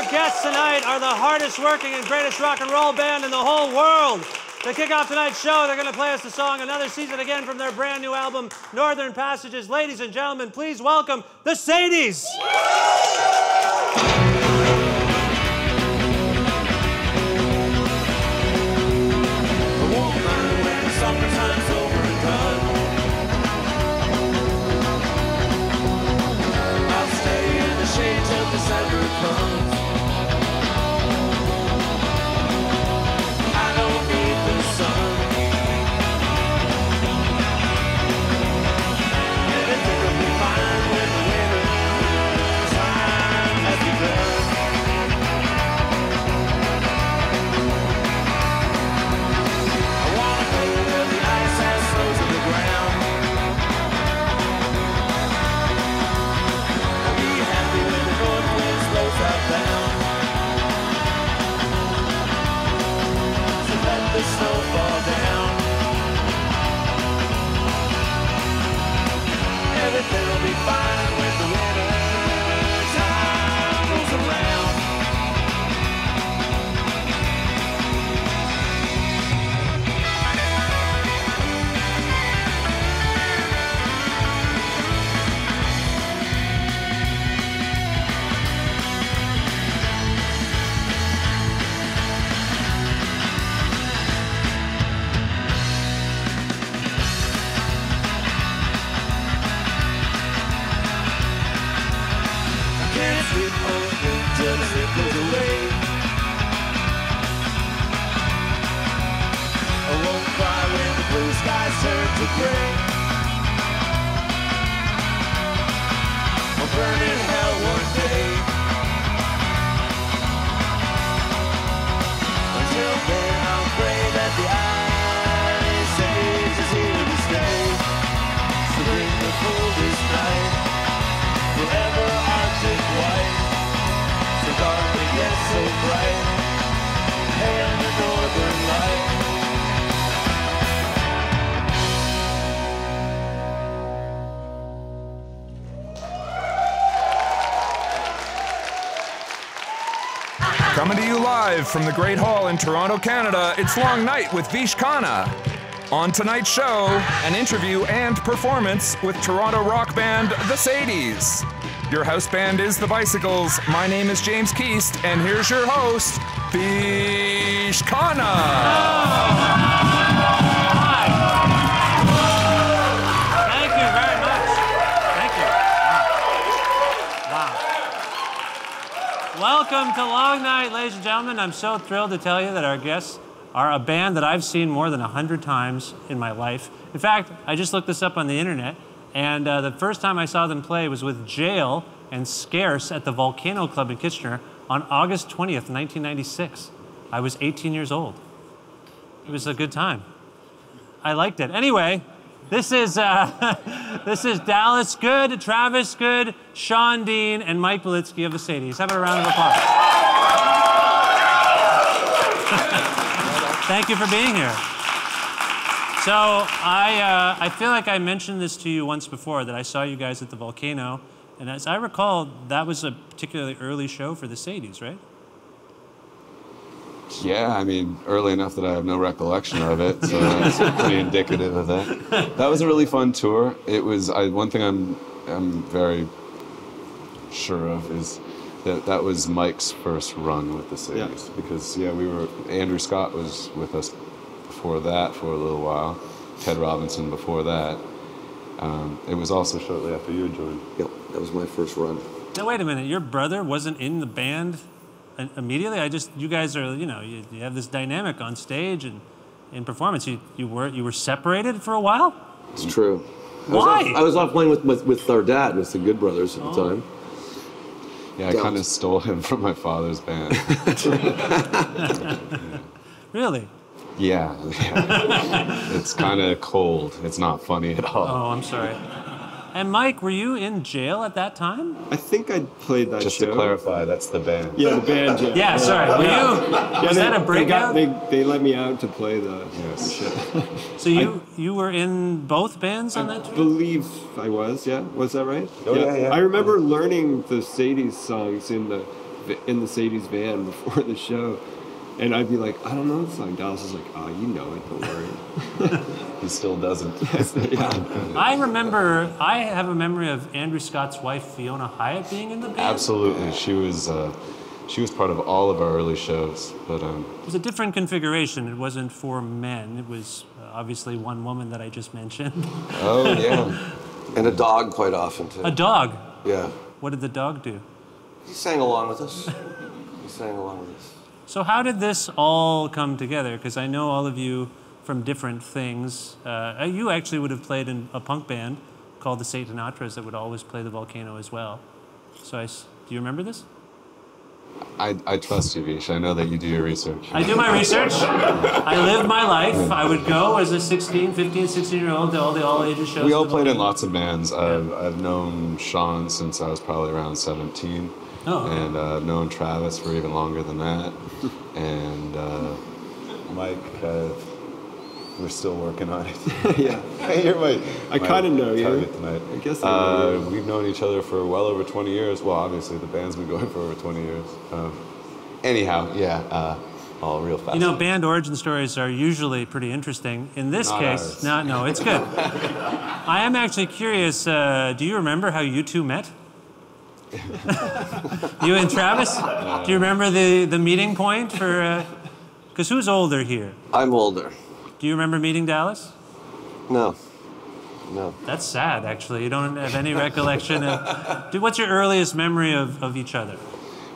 Our guests tonight are the hardest working and greatest rock and roll band in the whole world. To kick off tonight's show, they're going to play us the song Another Season Again from their brand new album, Northern Passages. Ladies and gentlemen, please welcome the Sadies. Coming to you live from the Great Hall in Toronto, Canada, it's Long Night with Vish, Khanna. On tonight's show, an interview and performance with Toronto rock band The Sadies. Your house band is The Bicycles. My name is James Keast, and here's your host, Vish, Khanna. Thank you very much. Thank you. Wow. Welcome to Long Night, ladies and gentlemen. I'm so thrilled to tell you that our guests are a band that I've seen more than 100 times in my life. In fact, I just looked this up on the internet, and the first time I saw them play was with Jail and Scarce at the Volcano Club in Kitchener on August 20th, 1996. I was 18 years old. It was a good time. I liked it. Anyway, this is Dallas Good, Travis Good, Sean Dean, and Mike Belitsky of the Sadies. Have a round of applause. Thank you for being here. So I feel like I mentioned this to you once before, that I saw you guys at the Volcano, and as I recall, that was a particularly early show for the Sadies, right? Yeah, I mean, early enough that I have no recollection of it, so that's pretty indicative of that. That was a really fun tour. It was, one thing I'm very sure of is that was Mike's first run with the Sadies, because Andrew Scott was with us before that for a little while, Ted Robinson before that. It was also shortly after you had joined. Yep, that was my first run. Now wait a minute, your brother wasn't in the band immediately? You guys are, you have this dynamic on stage and in performance. You were separated for a while? It's true. Why? I was off playing with our dad, with the Good Brothers at the time. Yeah, I kind of stole him from my father's band. Really? Yeah. It's kind of cold. It's not funny at all. Oh, I'm sorry. And Mike, were you in Jail at that time? I think I played that Just show. to clarify, that's the band. Yeah, the band. Jail. Yeah, sorry. Were you? Was that a breakout? They let me out to play the show. So you were in both bands on that tour? I believe I was, yeah. Was that right? Oh, yeah. I remember learning the Sadies songs in the in the Sadies van before the show, and I'd be like, I don't know the song. Dallas is like, oh, you know it, don't worry. He still doesn't. Yeah. I have a memory of Andrew Scott's wife, Fiona Hyatt, being in the band. Absolutely. She was part of all of our early shows, but It was a different configuration. It wasn't for men. It was obviously one woman that I just mentioned. oh yeah. And a dog quite often, too. A dog. Yeah. What did the dog do? He sang along with us. He sang along with us. So how did this all come together? Because I know all of you from different things. You actually would have played in a punk band called the Sainte-Marie that would always play the Volcano as well. So do you remember this? I trust you, Vish. I know that you do your research. I do my research. I lived my life. I would go as a 15, 16-year-old to all the all-ages shows. We all played in lots of bands. I've known Sean since I was probably around 17. Oh, okay. And I've known Travis for even longer than that. And Mike, we're still working on it. Yeah. You're my I kind of know you. target tonight. I guess I know you. We've known each other for well over 20 years. Well, obviously the band's been going for over 20 years. Anyhow, yeah, all real fast. You know, band origin stories are usually pretty interesting. In this Not case, ours. no, it's good. I am actually curious, do you remember how you two met? You and Travis? Do you remember the meeting point for, because who's older here? I'm older. Do you remember meeting Dallas? No. No. That's sad, actually. You don't have any recollection of, what's your earliest memory of each other?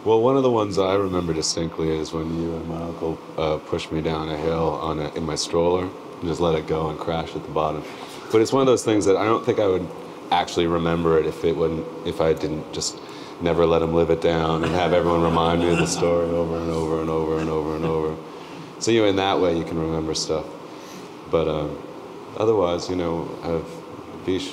Well, one of the ones I remember distinctly is when you and my uncle pushed me down a hill in my stroller and just let it go and crash at the bottom. But it's one of those things that I don't think I would actually remember it if I didn't just never let him live it down and have everyone remind me of the story over and over and over and over and over. So in that way you can remember stuff. But otherwise, Vish,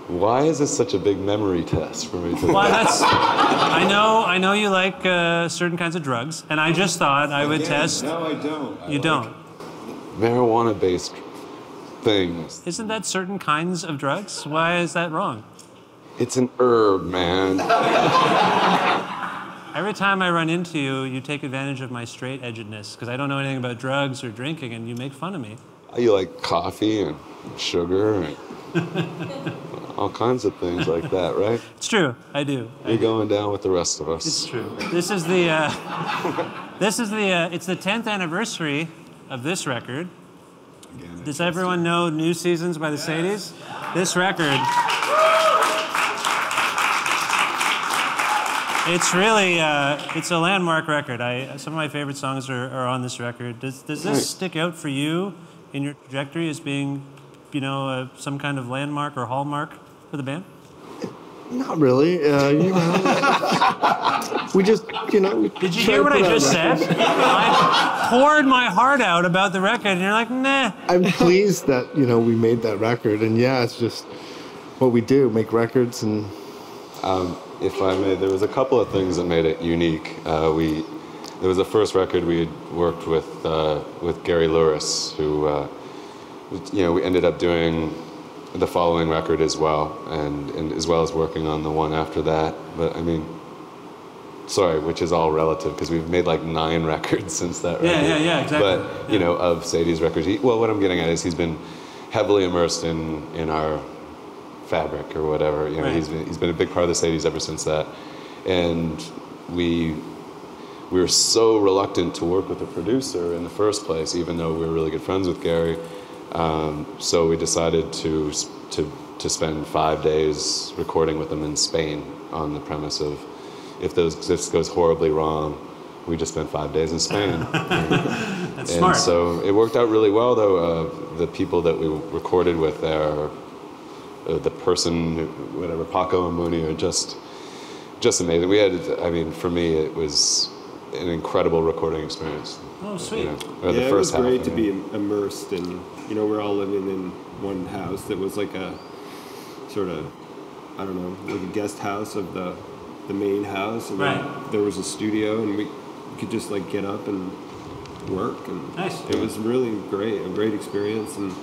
why is this such a big memory test for me today? Well, I know you like certain kinds of drugs, and I just thought I would test. No, I don't. You don't. Marijuana-based things. Isn't that certain kinds of drugs? Why is that wrong? It's an herb, man. Every time I run into you, you take advantage of my straight-edgedness, because I don't know anything about drugs or drinking, and you make fun of me. You like coffee and sugar and all kinds of things like that, right? It's true, I do. You're going down with the rest of us. It's true. It's the 10th anniversary of this record. Does everyone know New Seasons by the Sadies? This record. It's really, it's a landmark record. Some of my favorite songs are on this record. Does this stick out for you in your trajectory as being, some kind of landmark or hallmark for the band? Not really. We just, Did you hear what I just said? I poured my heart out about the record, and you're like, nah. I'm pleased that, we made that record. And yeah, it's just what we do, make records. And If I may, there was a couple of things that made it unique. There was the first record we had worked with Gary Lewis, who, we ended up doing the following record as well, and as well as working on the one after that. But which is all relative, because we've made like 9 records since that record. Yeah, exactly. But, of Sadie's records, what I'm getting at is he's been heavily immersed in our fabric or whatever. Right. He's been a big part of the Sadies ever since that. And we were so reluctant to work with a producer in the first place, even though we were really good friends with Gary. So we decided to spend 5 days recording with him in Spain on the premise of if this goes horribly wrong, we just spent 5 days in Spain. That's smart. And so it worked out really well, though. The people that we recorded with there, the person, whatever, Paco and Mooney, are just amazing. We had, for me, it was an incredible recording experience. Oh, sweet. It was great to be immersed in, we're all living in one house that was like a sort of, I don't know, like a guest house of the main house. And right. then there was a studio, and we could just like get up and work. And nice. It was really a great experience. And,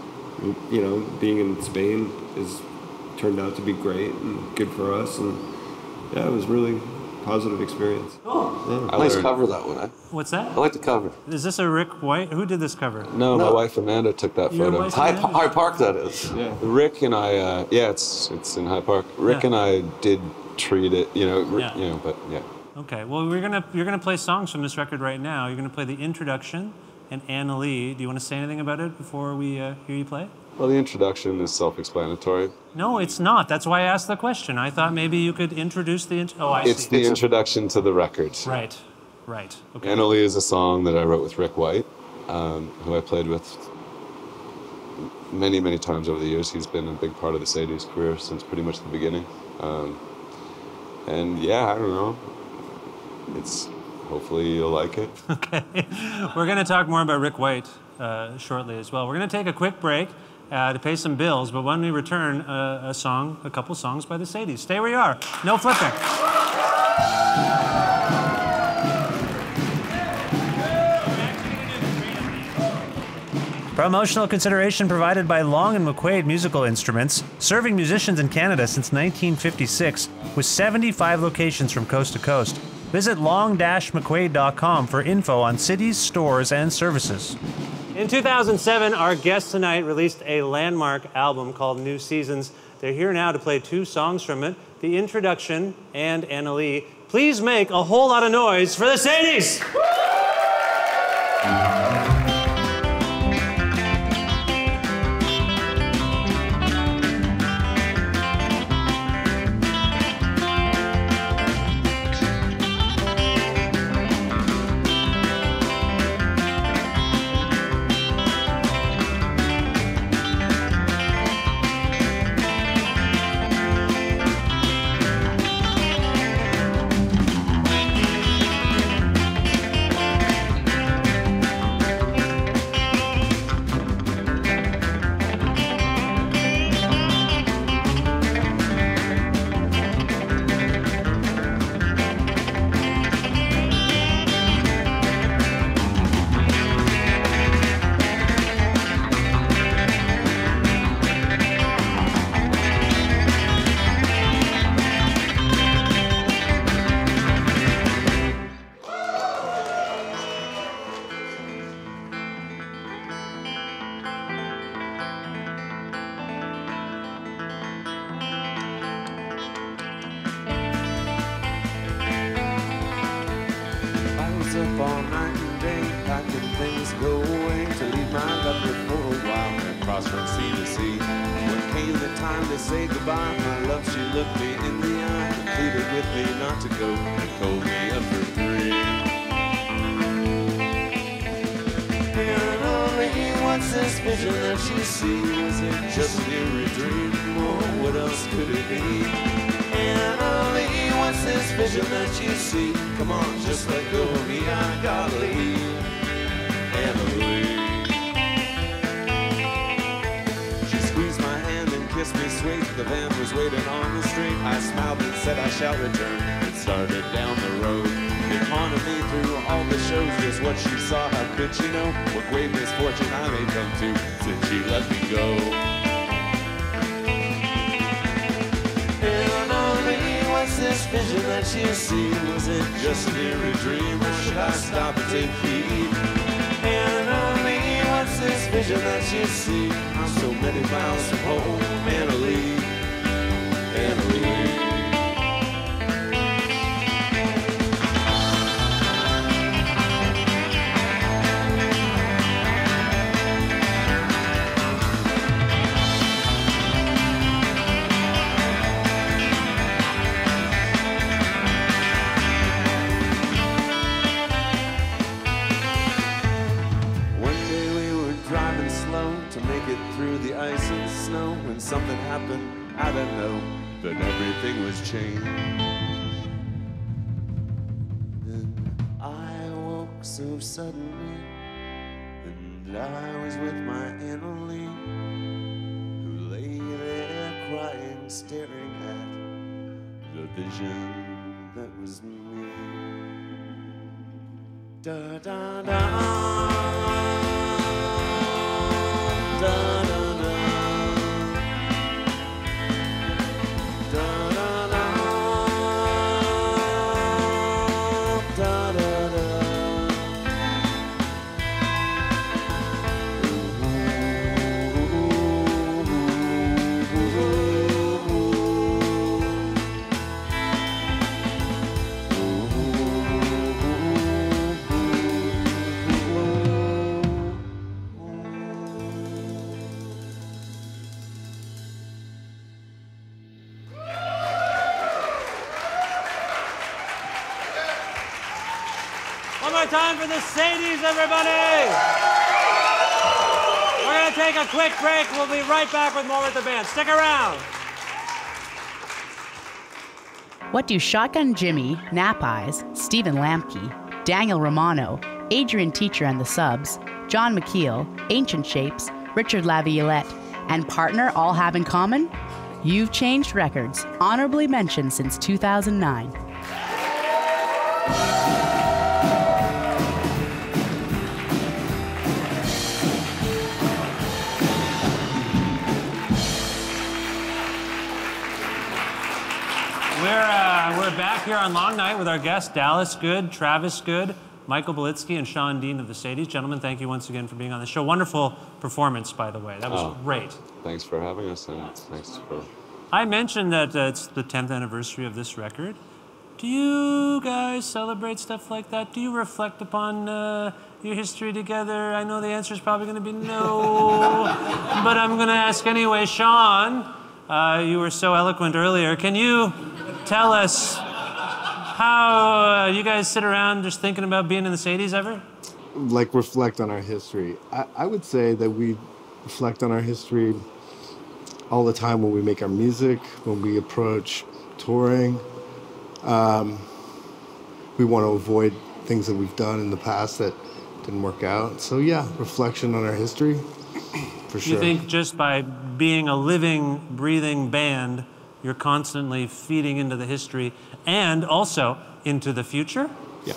being in Spain turned out to be great and good for us. And yeah, it was really positive experience. Nice cover, that one. What's that? I like the cover. Is this a Rick White? Who did this cover? No, my wife Amanda took that Your photo. wife? High Park, that is. Yeah. Rick and I, it's in High Park. Rick Yeah. and I did treat it, Yeah. but yeah. Okay, well, you're gonna play songs from this record right now. You're gonna play the introduction and Anna Lee. Do you want to say anything about it before we hear you play? Well, the introduction is self-explanatory. No, it's not. That's why I asked the question. I thought maybe you could introduce the. It's the introduction to the record. Right. Okay. Anna Lee is a song that I wrote with Rick White, who I played with many, many times over the years. He's been a big part of the Sadies' career since pretty much the beginning. And yeah, I don't know. Hopefully you'll like it. Okay. We're going to talk more about Rick White shortly as well. We're going to take a quick break to pay some bills, but when we return, a couple songs by the Sadies. Stay where you are. No flipping. Promotional consideration provided by Long & McQuaid Musical Instruments, serving musicians in Canada since 1956 with 75 locations from coast to coast. Visit long-mcquaid.com for info on cities, stores, and services. In 2007, our guests tonight released a landmark album called New Seasons. They're here now to play 2 songs from it, the introduction and Anna Lee. Please make a whole lot of noise for the Sadies! all night and day, packing things go away to leave my lover for a while and cross from sea to sea. When came the time to say goodbye, my love, she looked me in the eye and pleaded with me not to go and told me of her dream. And only what's this vision that she sees? Is it just an eerie dream, or what else could it be? And only what's this vision that you see? Come on, just let go of me, I gotta leave. Emily. She squeezed my hand and kissed me sweet. The van was waiting on the street. I smiled and said I shall return and started down the road. It haunted me through all the shows, just what she saw, how could she know what great misfortune I may come to since she let me go. And only what's this vision that you see? Was it just an eerie dream, or should I stop and take heed? And only what's this vision that you see? I'm so many miles from home, Annalie, Annalie. Through the ice and snow, when something happened, I don't know, but everything was changed. Then I woke so suddenly, and I was with my Annalie, who lay there crying, staring at the vision that was me. Da da da. Da, da, da. Da, da, da. One more time for the Sadies, everybody! We're going to take a quick break. We'll be right back with more with the band. Stick around. What do Shotgun Jimmy, Nap Eyes, Stephen Lamke, Daniel Romano, Adrian Teacher and the Subs, John McKeel, Ancient Shapes, Richard Laviolette, and Partner all have in common? You've changed records, honorably mentioned since 2009. We're back here on Long Night with our guests, Dallas Good, Travis Good, Michael Belitsky, and Sean Dean of the Sadies. Gentlemen, thank you once again for being on the show. Wonderful performance, by the way. That was great. Thanks for having us, and thanks for... I mentioned that it's the 10th anniversary of this record. Do you guys celebrate stuff like that? Do you reflect upon your history together? I know the answer is probably going to be no, but I'm going to ask anyway. Sean, you were so eloquent earlier. Can you tell us how you guys sit around just thinking about being in the Sadies ever? Like, reflect on our history. I would say that we reflect on our history all the time when we make our music, when we approach touring. We want to avoid things that we've done in the past that didn't work out. So yeah, reflection on our history, for sure. You think just by being a living, breathing band, you're constantly feeding into the history and also into the future? Yeah.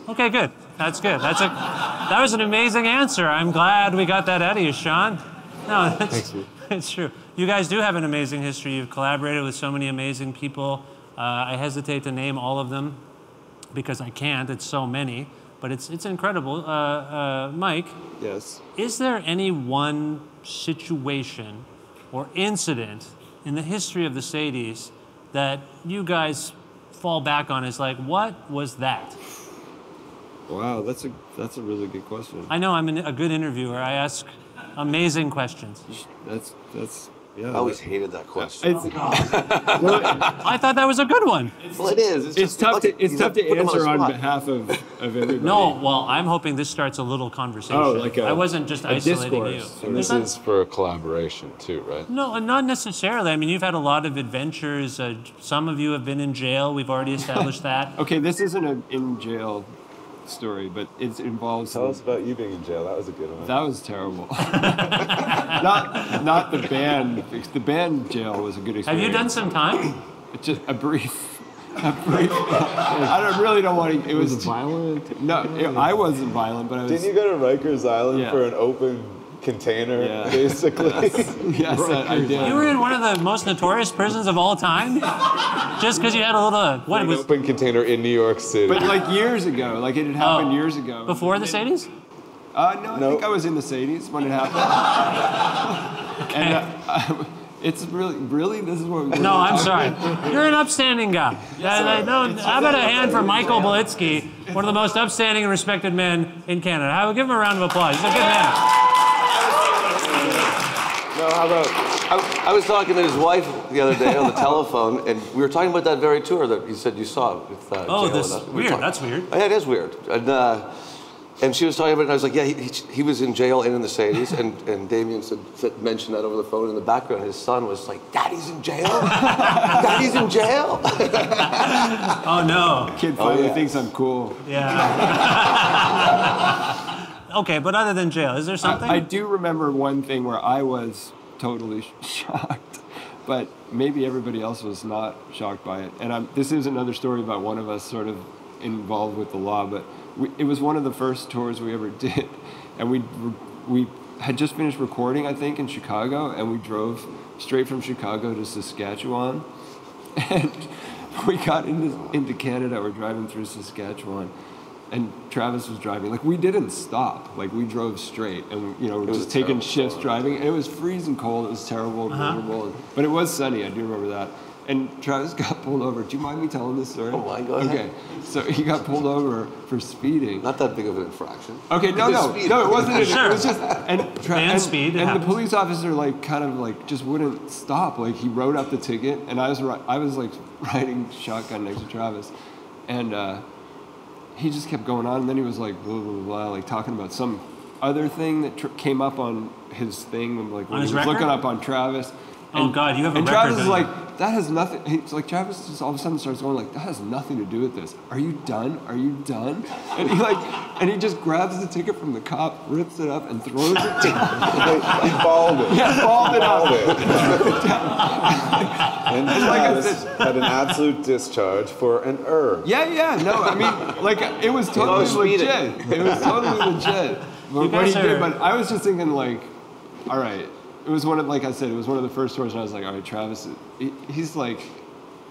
Okay, good. That's good. That was an amazing answer. I'm glad we got that out of you, Sean. No, it's true. You guys do have an amazing history. You've collaborated with so many amazing people. I hesitate to name all of them because I can't. It's so many, but it's incredible. Mike? Yes? Is there any one situation or incident in the history of the Sadies that you guys fall back on as like, what was that? Wow, that's a really good question. I know I'm a good interviewer. I ask amazing questions. Yeah. I always hated that question. I thought that was a good one. Well, it is. It's tough to answer on behalf of everybody. No, well, I'm hoping this starts a little conversation. Oh, like I wasn't just isolating discourse. you. And this is for a collaboration too, right? No, not necessarily. I mean, you've had a lot of adventures. Some of you have been in jail. We've already established that. Okay, this isn't an in jail story, but it involves. Tell us about you being in jail. That was a good one. That was terrible. not the band. The band jail was a good experience. Have you done some time? Just a brief. I really don't want to. It was violent. No, I wasn't violent, but I was. Didn't you go to Rikers Island for an open container, basically? Yes, I did. You were in one of the most notorious prisons of all time, just because you had a little an open container in New York City. But like years ago, like it had happened years ago. Before the Sadies? No, I think I was in the Sadies when it happened. And it's really this is what. No, I'm sorry. You're an upstanding guy. How about a hand for Michael Belitsky, one of the most upstanding and respected men in Canada? I will give him a round of applause. He's a good man. No, how about, I was talking to his wife the other day on the telephone, and we were talking about that very tour that you said you saw with weird. That's weird. Yeah, it is weird. And she was talking about it, and I was like, yeah, he was in jail and in the Sadies, and Damien mentioned that over the phone in the background. His son was like, Daddy's in jail? Daddy's in jail? Oh, no. Kid finally thinks I'm cool. Yeah. Okay, but other than jail, is there something? I do remember one thing where I was totally shocked, but maybe everybody else was not shocked by it. And this is another story about one of us sort of involved with the law, but it was one of the first tours we ever did, and we had just finished recording, I think, in Chicago, and we drove straight from Chicago to Saskatchewan, and we got into Canada. We're driving through Saskatchewan, and Travis was driving. Like, we didn't stop. Like, we drove straight, and we're just taking shifts driving. And it was freezing cold. It was terrible, miserable. But it was sunny. I do remember that. And Travis got pulled over. Do you mind me telling this story? Oh, my God. Okay. So he got pulled over for speeding. Not that big of an infraction. Okay, no, it wasn't. Sure. It was just and speed. And the police officer just wouldn't stop. Like, he wrote up the ticket, and I was like riding shotgun next to Travis, and he just kept going on, and then he was like, blah, blah, blah, like talking about some other thing that came up on his thing, like when he was looking up on Travis. Oh God, you have a record. And Travis is like, that has nothing. He's like, Travis just all of a sudden starts going like, that has nothing to do with this. Are you done? Are you done? And he just grabs the ticket from the cop, rips it up, and throws it. He balled it. Yeah, balled it out. And Travis had an absolute discharge for an herb. Yeah. No, I mean, like it was totally legit. It was totally legit. But what he did, but I was just thinking like, all right. It was one of, like I said, it was one of the first tours, and I was like, all right, Travis, he's just like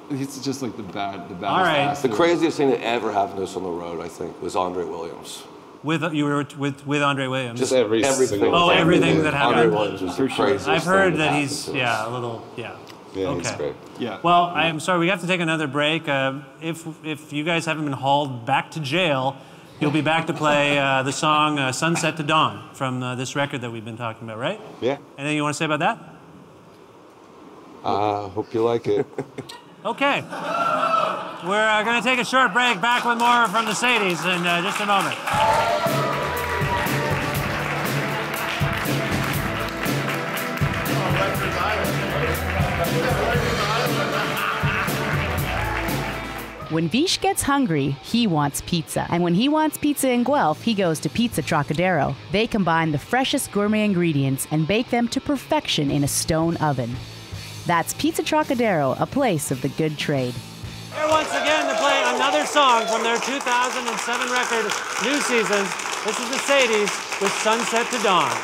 the baddest. All right. The craziest thing that ever happened to us on the road, I think, was Andre Williams. You were with Andre Williams. Just everything. Oh, everything that happened. Andre Williams was the craziest. I've heard thing that he's a little Yeah, okay. he's great. Yeah. Well, I'm sorry, we have to take another break. If you guys haven't been hauled back to jail, you'll be back to play the song Sunset to Dawn from this record that we've been talking about, right? Yeah. Anything you want to say about that? Hope you like it. Okay. We're going to take a short break. Back with more from the Sadies in just a moment. When Vish gets hungry, he wants pizza. And when he wants pizza in Guelph, he goes to Pizza Trocadero. They combine the freshest gourmet ingredients and bake them to perfection in a stone oven. That's Pizza Trocadero, a place of the good trade. Here once again to play another song from their 2007 record, New Seasons. This is the Sadies with Sunset to Dawn.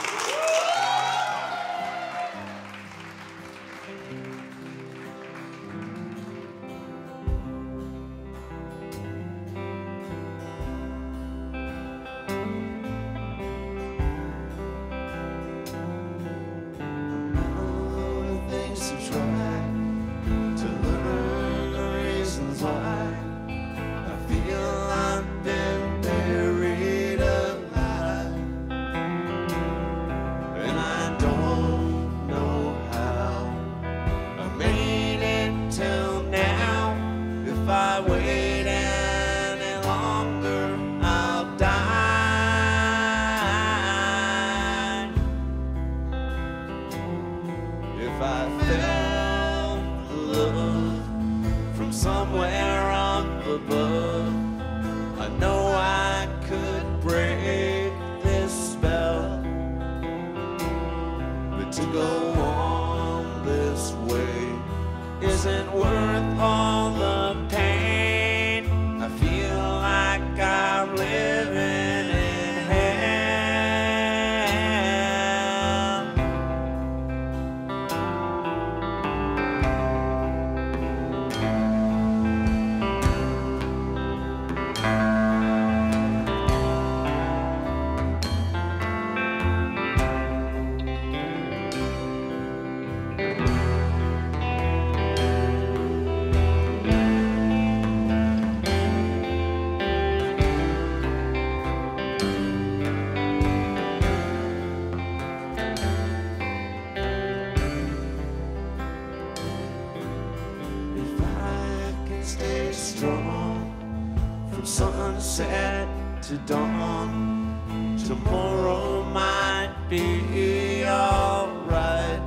Sunset to dawn, tomorrow might be alright.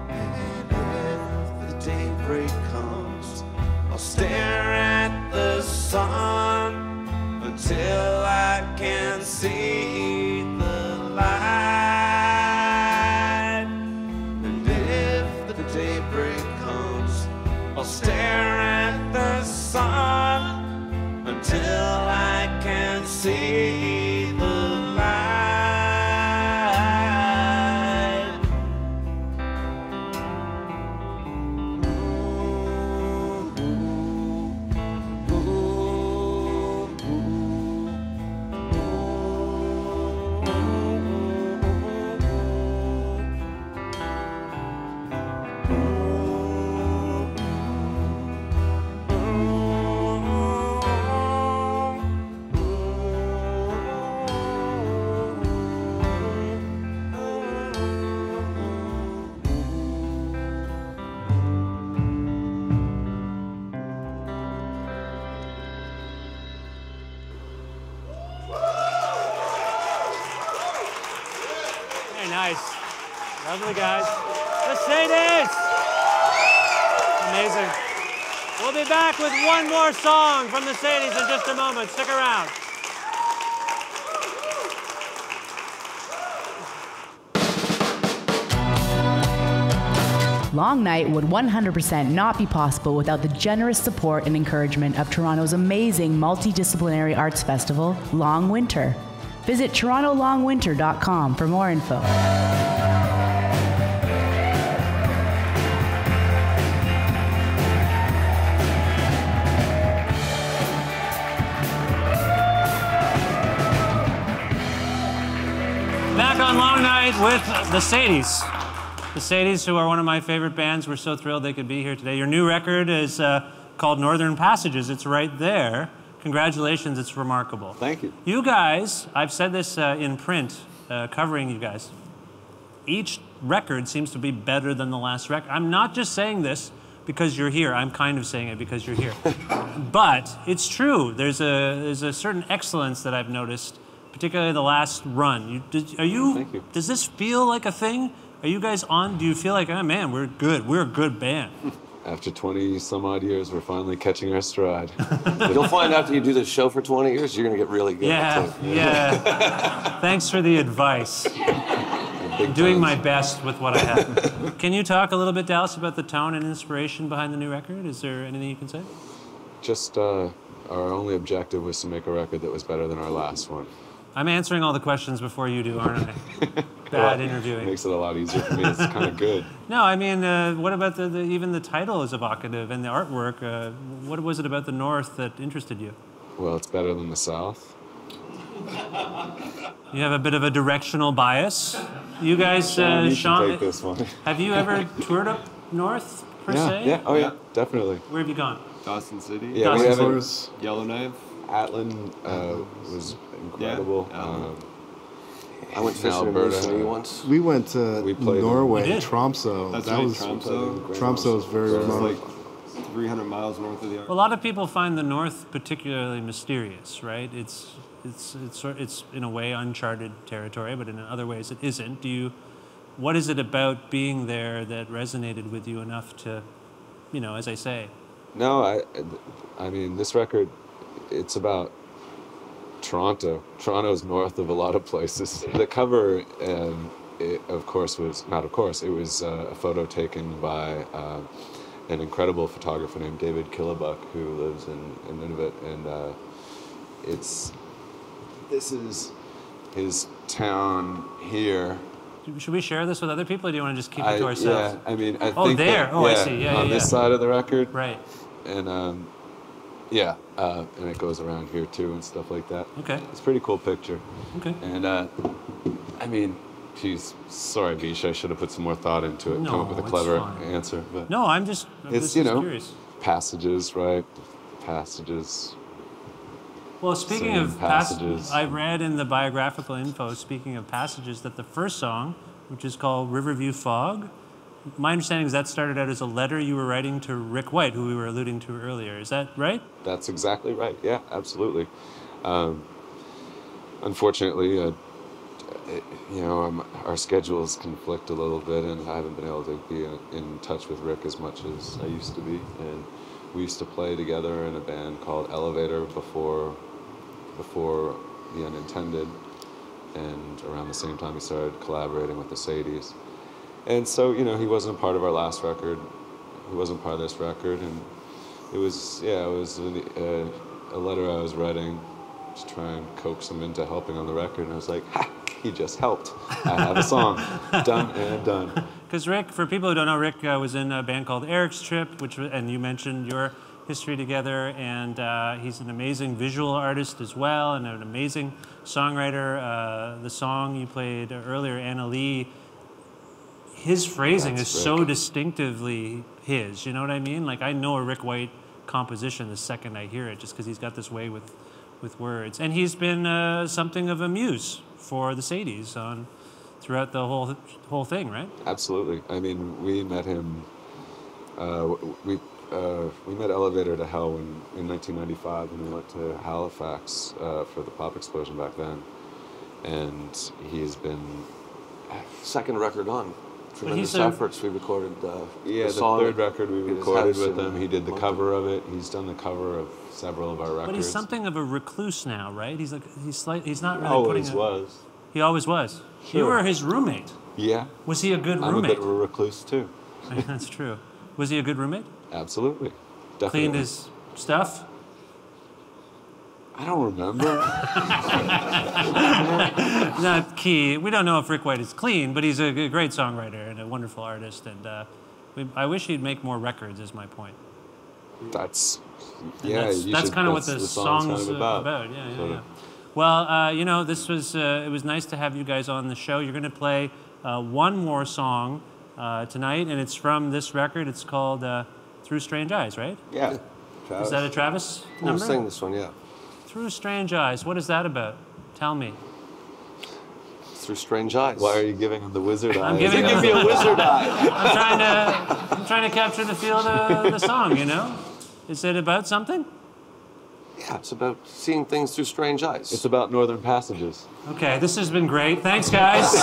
And if the daybreak comes, I'll stare at the sun until I can see the light. And if the daybreak comes, I'll stare at the sun until I can see the light. Ooh, ooh, guys. Lovely guys. The Sadies. Amazing. We'll be back with one more song from the Sadies in just a moment. Stick around. Long Night would 100% not be possible without the generous support and encouragement of Toronto's amazing multidisciplinary arts festival, Long Winter. Visit torontolongwinter.com for more info. Back on Long Night with the Sadies. The Sadies, who are one of my favorite bands. We're so thrilled they could be here today. Your new record is called Northern Passages. It's right there. Congratulations, it's remarkable. Thank you. You guys, I've said this in print, covering you guys. Each record seems to be better than the last record. I'm not just saying this because you're here. I'm kind of saying it because you're here. But it's true. There's a certain excellence that I've noticed, particularly the last run. Thank you. Does this feel like a thing? Are you guys on? Do you feel like, oh man, we're good. We're a good band. After 20 some odd years, we're finally catching our stride. You'll find after you do this show for 20 years, you're going to get really good. Yeah. Thanks for the advice. I'm doing my best with what I have. Can you talk a little bit, Dallas, about the tone and inspiration behind the new record? Is there anything you can say? Just our only objective was to make a record that was better than our last one. I'm answering all the questions before you do, aren't I? Bad interviewing. Makes it a lot easier for me. It's kind of good. No, I mean, what about even the title is evocative and the artwork? What was it about the North that interested you? Well, it's better than the South. You have a bit of a directional bias. You guys, you Sean, take this one. Have you ever toured up north, per se? Yeah, oh yeah, definitely. Where have you gone? Dawson City. Yeah, we haven't. Yellowknife. Atlan was incredible. Yeah. I went fishing in Moose once. We went to Norway, Tromsø. That's that right, was Tromsø was very remote. Like 300 miles north of the Well, a lot of people find the North particularly mysterious, right? It's in a way uncharted territory, but in other ways it isn't. What is it about being there that resonated with you enough to, as I say? No, I mean, this record, it's about Toronto. Toronto's north of a lot of places. The cover, it was a photo taken by an incredible photographer named David Killebuck, who lives in Nunavut, and this is his town here. Should we share this with other people, or do you want to just keep it to ourselves? Yeah, I mean, I think I see. Yeah, on this side of the record. Right. And and it goes around here too and stuff like that. Okay. It's a pretty cool picture. Okay. And I mean, geez, sorry, Vish, I should have put some more thought into it, come up with a clever answer. But no, I'm just curious. Passages, right? Passages. Well, speaking of passages, I read in the biographical info, speaking of passages, that the first song, which is called Riverview Fog, my understanding is that started out as a letter you were writing to Rick White, who we were alluding to earlier. Is that right? That's exactly right. Yeah, absolutely. Unfortunately, our schedules conflict a little bit, and I haven't been able to be in touch with Rick as much as I used to be. And we used to play together in a band called Elevator before The Unintended, and around the same time he started collaborating with the Sadies. And so, he wasn't a part of our last record. He wasn't part of this record, and it was a letter I was writing to try and coax him into helping on the record, and I was like, ha, he just helped. I have a song, done and done. Because Rick, for people who don't know, Rick was in a band called Eric's Trip, and you mentioned your history together, and he's an amazing visual artist as well, and an amazing songwriter. The song you played earlier, Anna Lee, his phrasing is so distinctively his, you know what I mean? Like, I know a Rick White composition the second I hear it, just because he's got this way with words. And he's been something of a muse for the Sadies throughout the whole thing, right? Absolutely. I mean, we met him, we met Elevator to Hell in 1995 when we went to Halifax for the Pop Explosion back then. And he's been second record on. Tremendous said- efforts. We recorded Yeah, the song third record we in his recorded house with in him. He did the Moncton. cover of it. He's done the cover of several of our records. But he's something of a recluse now, right? He's not really Always putting. was. He always was. You Sure. were his roommate. Yeah. Was he a good I'm a roommate? bit of a recluse too. That's true. Was he a good roommate? Absolutely. Definitely. Cleaned his stuff? I don't remember. Not key. We don't know if Rick White is clean, but he's a great songwriter and a wonderful artist. And I wish he'd make more records, is my point. That's That's kind of what the song's kind of about. Yeah. Well, you know, this was it was nice to have you guys on the show. You're going to play one more song tonight, and it's from this record. It's called "Through Strange Eyes," right? Yeah. Is that a Travis We'll number? sing this one, yeah. Through Strange Eyes. What is that about? Tell me. Through Strange Eyes. Why are you giving him the wizard eye? I'm giving Give me a wizard eye. I'm trying to capture the feel of the song. You know, is it about something? Yeah, it's about seeing things through strange eyes. It's about Northern Passages. Okay, this has been great. Thanks, guys.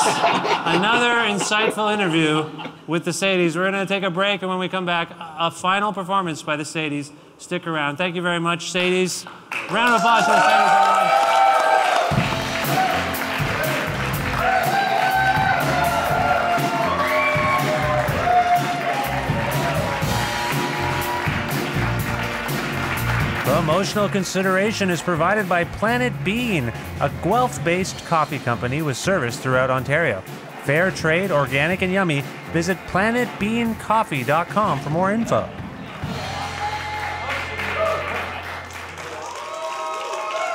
Another insightful interview with the Sadies. We're going to take a break, and when we come back, a final performance by the Sadies. Stick around. Thank you very much, Sadies. Round of applause for the Sadies, everyone. Promotional consideration is provided by Planet Bean, a Guelph-based coffee company with service throughout Ontario. Fair trade, organic, and yummy. Visit planetbeancoffee.com for more info.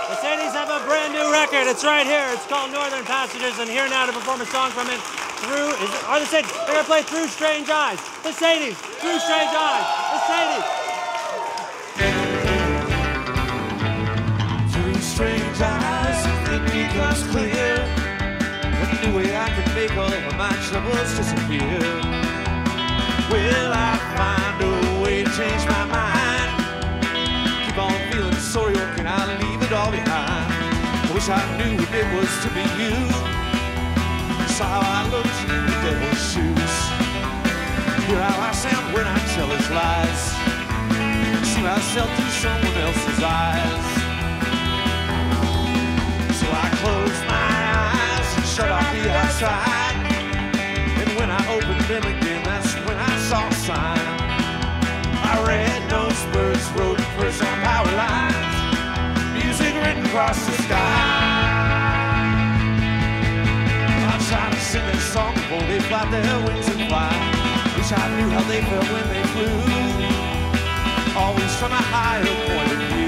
The Sadies have a brand new record. It's right here. It's called Northern Passages, and here now to perform a song from it. Are the Sadies? They're going to play Through Strange Eyes. The Sadies, Through Strange Eyes. The Sadies. Strange eyes, it becomes clear. A new way I can make all of my troubles disappear. Will I find a way to change my mind? Keep on feeling sorry, or can I leave it all behind? I wish I knew what it was to be you. Saw how I looked in the devil's shoes. Hear how I sound when I tell his lies. See myself through someone else's eyes. I closed my eyes and shut off the outside. And when I opened them again, that's when I saw a sign. I read notes, birds wrote verse on power lines. Music written across the sky. I'm trying to sing this song before they flap their wings and fly. Wish I knew how they felt when they flew. Always from a higher point of view.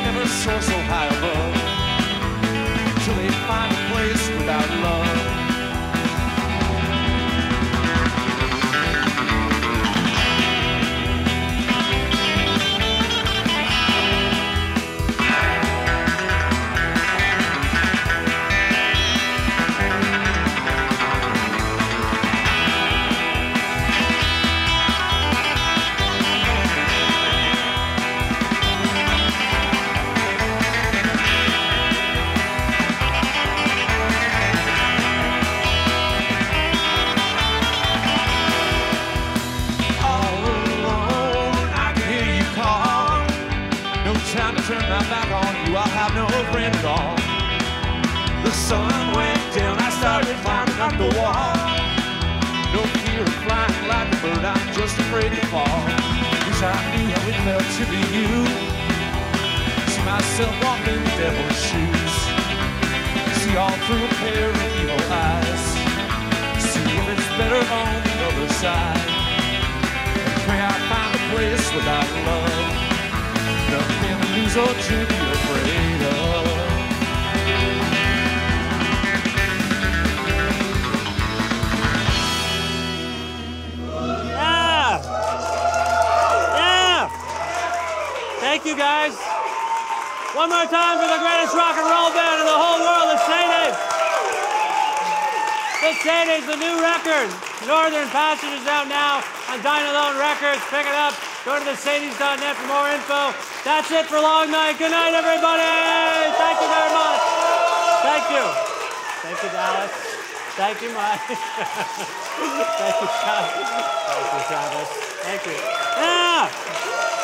Never soar so high above till they find a place without love. Turn my back on you, I'll have no friend at all. The sun went down, I started climbing up the wall. No fear of flying like a bird, I'm just afraid to fall. Wish I knew how it felt to be you. See myself walk in the devil's shoes. See all through a pair of evil eyes. See if it's better on the other side. Pray I find a place without love. Nothing to lose or to be afraid of. Yeah! Yeah! Thank you, guys. One more time for the greatest rock and roll band in the whole world, the Sadies. The Sadies, the new record. Northern Passages is out now on Dine Alone Records. Pick it up. Go to thesadies.net for more info. That's it for Long Night. Good night, everybody. Thank you very much. Thank you. Thank you, Dallas. Thank you, Mike. Thank you, Travis. Thank you, Travis. Thank you. Yeah!